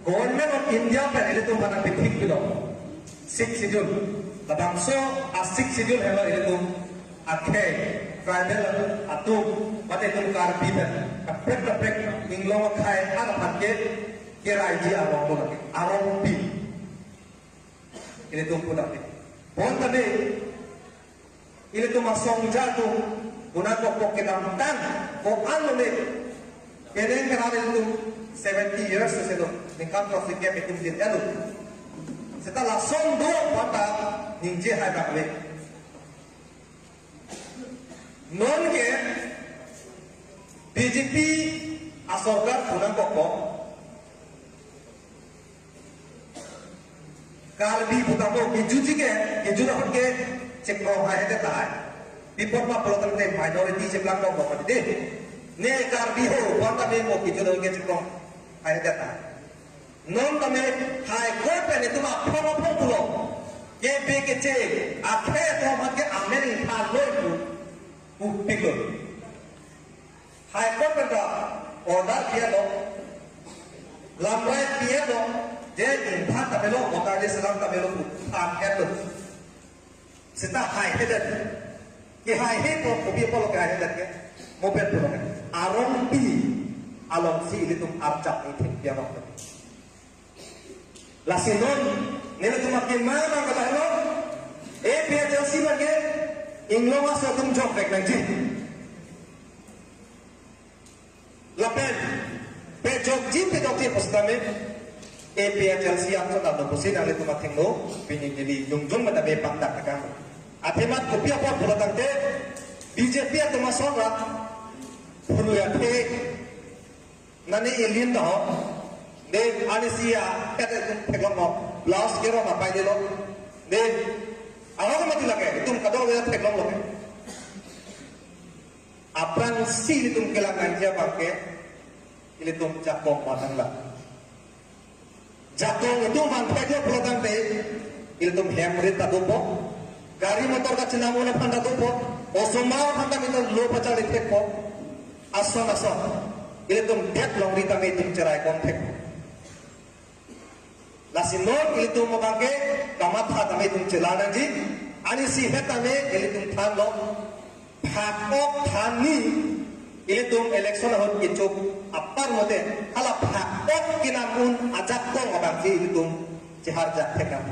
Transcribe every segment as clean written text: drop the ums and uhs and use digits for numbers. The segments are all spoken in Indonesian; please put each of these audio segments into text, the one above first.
Government of India pen itu mana pitik bilo. Six schedule. Labangso six schedule hela itu akhe tribal atu mate itu karbi pen. Kaprek inglong khai ada pakai kira iji arong tu lagi arong pi. Ini tu pun lagi. Bon tadi ini tu masong jatuh guna kok kita tan kok anu ni keren kenal itu 70 years itu ni kan profit gap itu dia elu setelah song do pada ninje hai bakle non ke BJP asorgar guna kok kalbi butamo kejuji ke kejuji ke cekro hai itu tak before ma pelotan te minority ceklang kok kok deh ne kalbi ho banta me mo kejuji ke cekro hai itu tak non tame hai court pe itu ma phono pulo ke be ke che akhe to ma ke amen tha loi ku piglo hai court pe da order dia lo lamrai dia lo je intha tamelo kota je salam tamelo tham ke lo sita hai hedat ke hai he ko bi polo ke hedat ke mobet polo ke arong pi along si itu abjak ni thik dia mo la sinon nele tu makin mana kata lo pia Chelsea lagi ingloma so tum jok rek lagi la pe jok ji postame pia Chelsea am so ta do posin ale tu makin lo pini jadi jungjung mata be pandak ka athemat ko pia pot bolotang te BJP atau masora punu ya te nani alien dah de anisia kata peglong mo blouse kero ma pai de lo de awak mati lage tum kadang dia peglong lo apran si tum kelang anja pakai ile tum jakong matang la jakong itu mantai dia pelotang te ile tum hemrit ta dopo gari motor ka cinamu na panda dopo osomao panda mito lo pacal itek po ason ile tum det long rita me tum cerai kontek lasinon itu mo bangke kamatha tame tum celana ji ani si hetame ile tum than lo phakok thani ile tum election hot kichuk appar mote ala phakok kinamun ajak ko bangke ile tum cehar jak thekam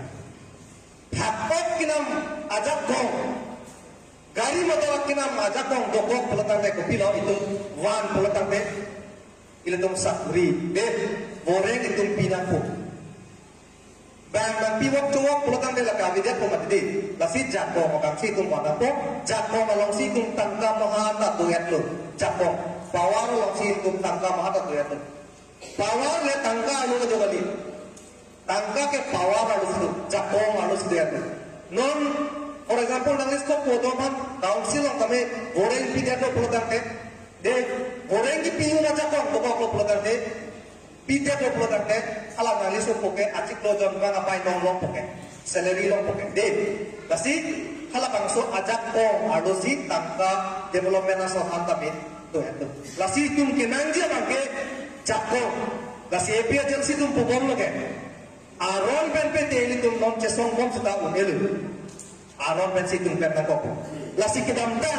phakok kinam ajak ko gari motor kinam ajak ko dokok pelotang te kopilo itu wan pelotang te ile tum sakri de boreng itu pinaku bang piwak cuwak pelotang de laka vidyat ko matidi lasit jakko makam si tum wana po jakko malong si tum tangka mahata tuyat lo jakko pawar long si tum tangka mahata tuyat lo pawar le tangka anu ke jogali tangka ke pawar alu situ jakko alu situ ya non for example nangis ko poto man council long kame goreng vidyat ko pelotang de goreng ki piu na jakko ko pelotang de pita to pelotang te ala nalis ko ke acik lo jon bang apa nong long poke salary long poke de kasi hala bangso ajak ko adosi tangka development aso hantame to eto lasi tum ke nangja bangke jakko lasi epia agency tum pogom lo ke aron pen te tum non chesong kom seta unelu aron pen si tum pen ko lasi kedamda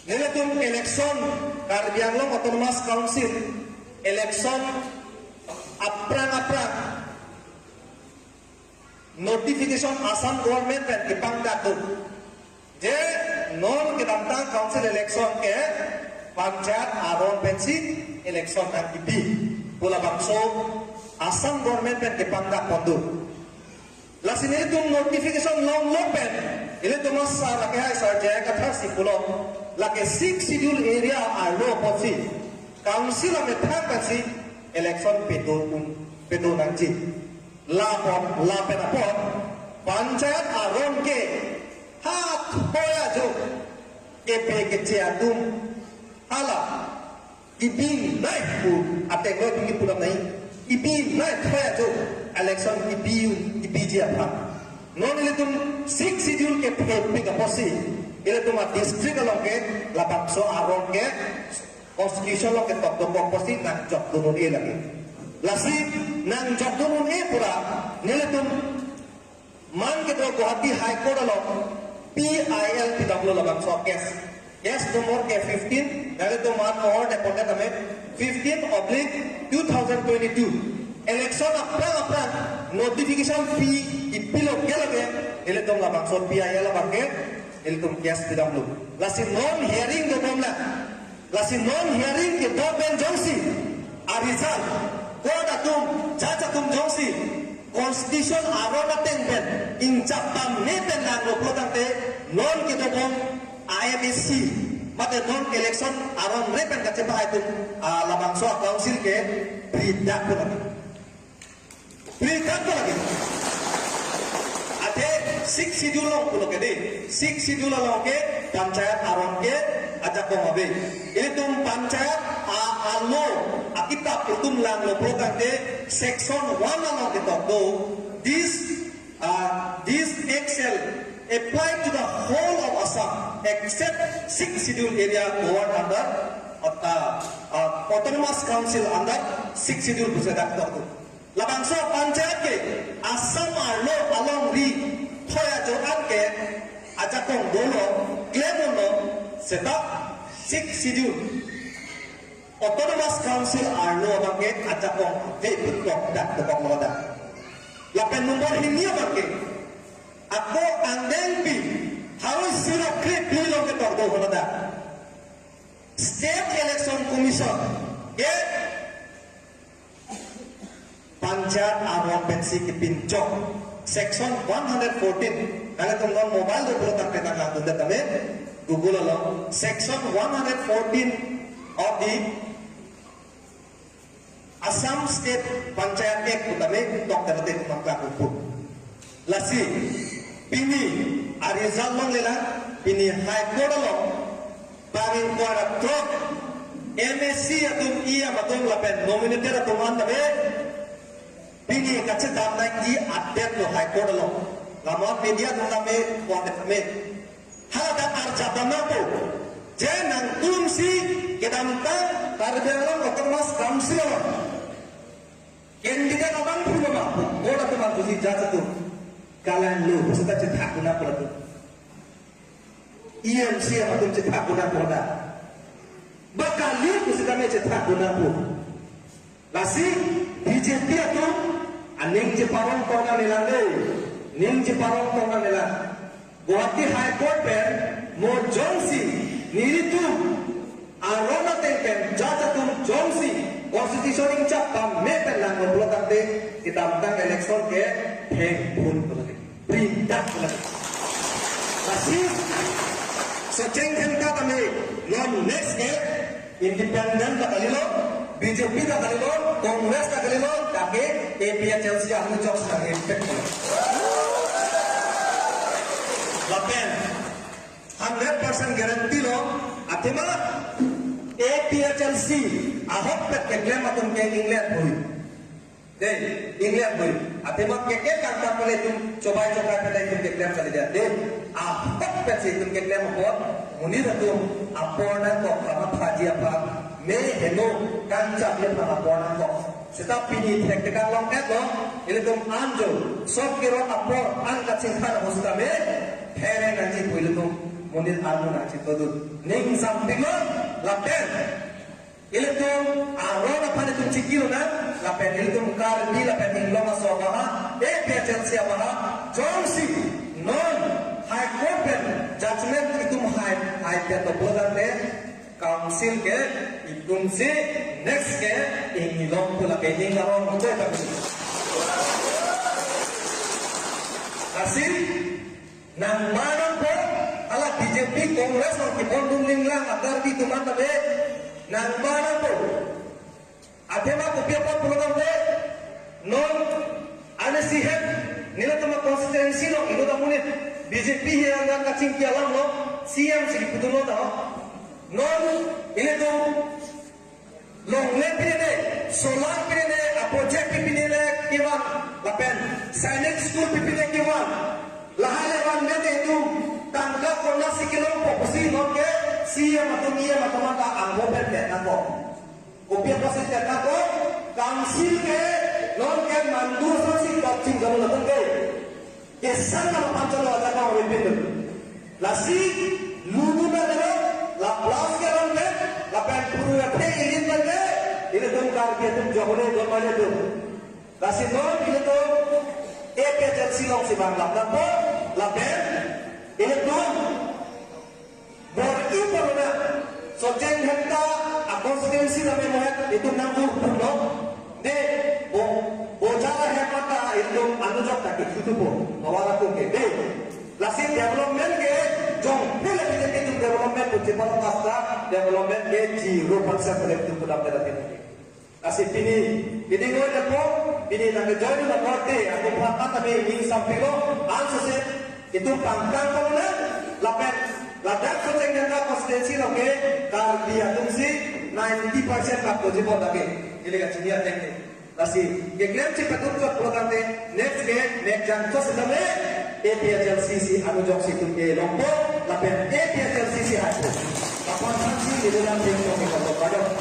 nila tum election Karbi Anglong Autonomous Council election aprang notification Assam government dan kipang datu je non kedamtang council election ke panjat aron pensi election dan kipi pula bangso Assam government dan kipang dak pondu lasin itu notification long lopen ile tu masa rakyat sarjaya kata si pulau lake 6 schedule area alo posi council ame thakasi election pedo nangji la penapon panchayat aron ke hat hoya jo epe ke ciatum hala ibi naik pu ate go tinggi pulang naik ibi naik hoya jo election ibi dia apa non ile tum 6 schedule ke pe posi ile tuma district along ke labakso aron ke constitution lo ketok do komposi nang jok dunun e lagi lasi nang jok dunun e pura nile tum man ke do Guwahati High Court lo PIL PW labang so yes nomor ke 15 nile tum man or depote tame 15/2022 election apra notification fee ipilo gelage nile tum labang so PIL labang ke nile tum yes PW lasi non hearing do bomla lasi non hearing ke doben jongsi arizal court atum jaja tum jongsi constitution arona tenben inchapam neten lang lopotante non ke dobong IMSC mate non election aron repen kache bahay tum labang so council ke pridak ko lagi ate 6 schedule long kulo ke de 6 schedule long ke panchayat aron ke ajak ko mabe itu panchayat alo akita putum lang lo prokante section 1 lang kita do this excel apply to the whole of Assam except 6 schedule area covered under autonomous council under 6 schedule pusat to labangso panchayat ke Assam alo along ri thoya jogan ke ajak ko dolo claim no setup 6 schedule autonomous council arno bangke ajak ko de putok dak tokok moda lapen nomor hinia bangke ako andeng pi harus sira klip bilo ke tok do moda state election commission ke panjat aron pensi ke pincok section 114 nang tong mobile do pulo tak penak lang tunda tame Google along section 114 of the Assam State Panchayat Act utame Dr. Ate Kumangka Kupur lasi pini arizal long lela pini high court long bangin kuara trok MSC atum iya matung lapen nominator atum antame pini kache damnai di update lo high court long lamot media tame kuat tame haladat arja banapo jenang tumsi kedamtang karbelang otomas council candidate abang punya mampu orang tu mampu si jatuh tu kalian lu sudah cetak guna pelatu IMC apa tu cetak guna pola bakal lu sudah cetak guna pu lasi BJP tu aning jeparong kona nilande ning jeparong kona nilande Guwahati High Court per mo jongsi niritu arona tengken jajatum jongsi constitution ing chapam mepen lang blokade kita mentang election ke heng pun lagi perintah lagi masih secengken kata me non next ke independent ka kalilo BJP ka kalilo Congress ka kalilo kake APHLC ahli jobs ka effect lapen 100% guarantee lo atema APHLC ahok pet ke claim atum ke England boy de England boy atema ke kan ta pale tum coba pele tum ke claim kali dia de ahok pet se tum ke claim ho munir atum apona ko kama phaji apa me heno kan cha le apona ko seta pini thek ka long ke lo ile tum anjo sob kiro apor an ka chingkhar hosta me here nanti boile tum munir armo nanti todut ning sampingo lapen ile tum arona pane tum chikilo na lapen ile tum kar di lapen ingloma sobaha APHLC abaha jongsi non high court judgment itum high to bodande council ke itum se next ke ingilom pula ke ingaron ko ta asil nang manang po ala BJP Congress ng kipondong lang agar di tumantabi nang manang po atema ko piapa program de non ane sihet nila tuma constituency no ino da munit BJP yang ang kacing kialam no CM sigi putuno da non ile to long le pinene solar pinene a project pinene kiwan lapen sainik school pinene kiwan lahale wan mete itu tangga kona sikilong popusi no ke siya matungiya matumata ang open net nako. Open process net nako, council ke non ke mandur sosi coaching jamu natun ke. Kesan nama pancalo ada kau open. Lasi lugu na dalo, la plus ke ron ke, la pen puru ate ilin ke, ini tum kar ke tum johone jomane tum. Lasi non ini tum एक एजेंसी लोग से बांग्ला नंबर लापेन ini tuh berarti perlu sojeng henta konstitusi kami muat itu nanggur perlu de bojara hekata itu anujok tak itu pun awal aku ke de lasin development ke jong pele pele itu development tu cepat pasta development ke 0% boleh itu sudah berarti lasin ini gue depo ini nak join na korte aku pakat kami ini sampai lo ansose itu pangkang kalau na lapet ladak sojeng henta konstitusi oke kar dia tungsi 90% आप तुझे बहुत आगे ये लेकर चलिए आते हैं लासी ये क्लेम चिप पर तुम सब प्रोग्राम में नेक्स्ट जन तो सिस्टम में APHLCC अनुजोग से तुम ये लोगों लापेन APHLCC हाथ को अपन संसी ये लोग हम देखते हैं